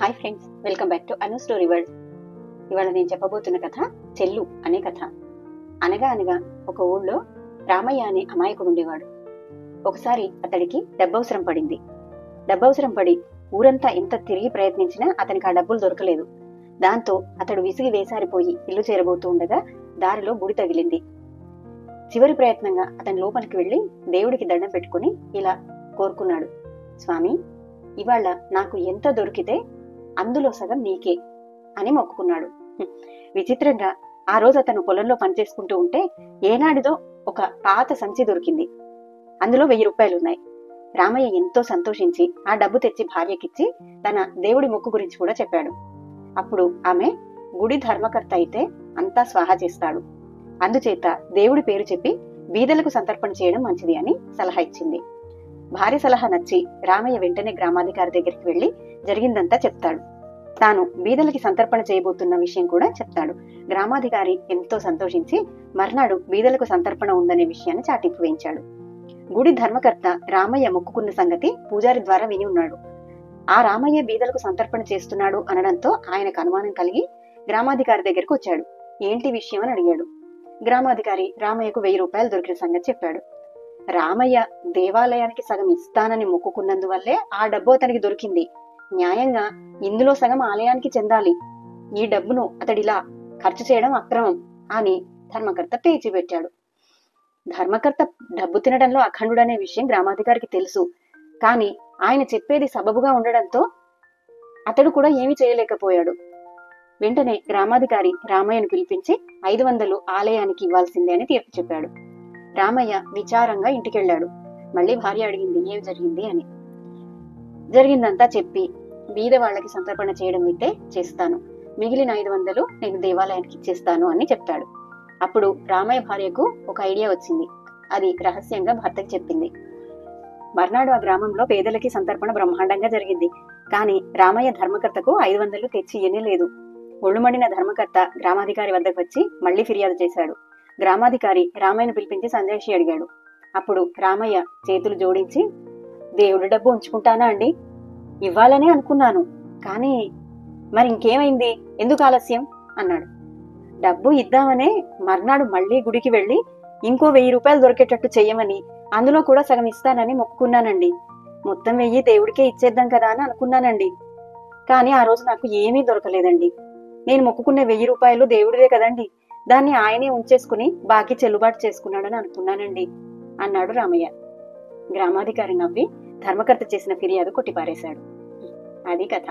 Hi friends, welcome back to Anu story world. ఇవాళ నేను చెప్పబోతున్న కథ చెల్లు అనే కథ. అనగా అనగా ఒక ఊళ్ళో రామయ్య అనే అమాయకుడు ఉండేవాడు. ఒకసారి అతడికి డబ్బవసరం పడింది. డబ్బవసరం పడి ఊరంతా ఎంత తిరిగి ప్రయత్నించినా అతనికి ఆ డబ్బులు దొరకలేదు. దాంతో అతడు విసిగి వేసారిపోయి ఇల్లు చేరబోతూ ఉండగా దారిలో గుడి తగిలింది. చివరి ప్రయత్నంగా అతని లోపలికి వెళ్లి దేవుడికి దండం పెట్టుకుని ఇలా కోరుకున్నాడు: స్వామి, ఇవాళ నాకు ఎంత దొరికితే అందులో సగం నీకే అని మొక్కుకున్నాడు. విచిత్రంగా ఆ రోజు అతను పొలంలో పనిచేసుకుంటూ ఉంటే ఏనాడిదో ఒక పాత సంచి దొరికింది. అందులో 1000 రూపాయలున్నాయి. రామయ్య ఎంతో సంతోషించి ఆ డబ్బు తెచ్చి భార్యకిచ్చి తన దేవుడి మొక్కు గురించి కూడా చెప్పాడు. అప్పుడు ఆమె, గుడి ధర్మకర్త అయితే అంతా స్వాహా చేస్తాడు, అందుచేత దేవుడి పేరు చెప్పి బీదలకు సంతర్పణ చేయడం మంచిది అని సలహా ఇచ్చింది. భార్య సలహా నచ్చి రామయ్య వెంటనే గ్రామాధికారి దగ్గరికి వెళ్లి జరిగిందంతా చెప్తాడు. తాను బీదలకి సంతర్పణ చేయబోతున్న విషయం కూడా చెప్తాడు. గ్రామాధికారి ఎంతో సంతోషించి మర్నాడు బీదలకు సంతర్పణ ఉందనే విషయాన్ని చాటింపు వేయించాడు. గుడి ధర్మకర్త రామయ్య మొక్కుకున్న సంగతి పూజారి ద్వారా విని ఉన్నాడు. ఆ రామయ్య బీదలకు సంతర్పణ చేస్తున్నాడు అనడంతో ఆయనకు అనుమానం కలిగి గ్రామాధికారి దగ్గరకు వచ్చాడు. ఏంటి విషయం అని అడిగాడు. గ్రామాధికారి రామయ్యకు 1000 రూపాయలు దొరికిన సంగతి చెప్పాడు. రామయ్య దేవాలయానికి సగం ఇస్తానని మొక్కుకున్నందువల్లే ఆ డబ్బు అతనికి దొరికింది. న్యాయంగా ఇందులో సగం ఆలయానికి చెందాలి. ఈ డబ్బును అతడిలా ఖర్చు చేయడం అక్రమం అని ధర్మకర్త పేచి పెట్టాడు. ధర్మకర్త డబ్బు తినడంలో అఖండుడనే విషయం గ్రామాధికారికి తెలుసు. కాని ఆయన చెప్పేది సబబుగా ఉండడంతో అతడు కూడా ఏమీ చేయలేకపోయాడు. వెంటనే గ్రామాధికారి రామయ్యను పిలిపించి 500 ఆలయానికి ఇవ్వాల్సిందే అని తీర్పు చెప్పాడు. రామయ్య విచారంగా ఇంటికెళ్లాడు. మళ్ళీ భార్య అడిగింది ఏం జరిగింది అని. జరిగిందంతా చెప్పి, బీద వాళ్ళకి సంతర్పణ చేయడం అయితే చేస్తాను, మిగిలిన 500 నేను దేవాలయానికి ఇచ్చేస్తాను అని చెప్తాడు. అప్పుడు రామయ్య భార్యకు ఒక ఐడియా వచ్చింది. అది రహస్యంగా భర్తకి చెప్పింది. మర్నాడు ఆ గ్రామంలో పేదలకి సంతర్పణ బ్రహ్మాండంగా జరిగింది. కాని రామయ్య ధర్మకర్తకు 500 తెచ్చి ఇయ్యలేదు. ఒళ్ళుమండిన ధర్మకర్త గ్రామాధికారి వద్దకు వచ్చి మళ్లీ ఫిర్యాదు చేశాడు. గ్రామాధికారి రామయ్యను పిలిపించి సందేశి అడిగాడు. అప్పుడు రామయ్య చేతులు జోడించి, దేవుడి డబ్బు ఉంచుకుంటానా అండి? ఇవ్వాలనే అనుకున్నాను, కానీ మరి ఇంకేమైంది, ఎందుకు ఆలస్యం అన్నాడు. డబ్బు ఇద్దామనే మర్నాడు మళ్లీ గుడికి వెళ్లి ఇంకో 1000 రూపాయలు దొరికేటట్టు చెయ్యమని, అందులో కూడా సగం ఇస్తానని మొక్కుకున్నానండి. మొత్తం 1000 దేవుడికే ఇచ్చేద్దాం కదా అని అనుకున్నానండి. కానీ ఆ రోజు నాకు ఏమీ దొరకలేదండి. నేను మొక్కుకునే 1000 రూపాయలు దేవుడిదే కదండి, దాన్ని ఆయనే ఉంచేసుకుని బాకీ చెల్లుబాటు చేసుకున్నాడని అనుకున్నానండి అన్నాడు రామయ్య. గ్రామాధికారి నవ్వి ధర్మకర్త చేసిన ఫిర్యాదు కొట్టిపారేశాడు. అది కథ.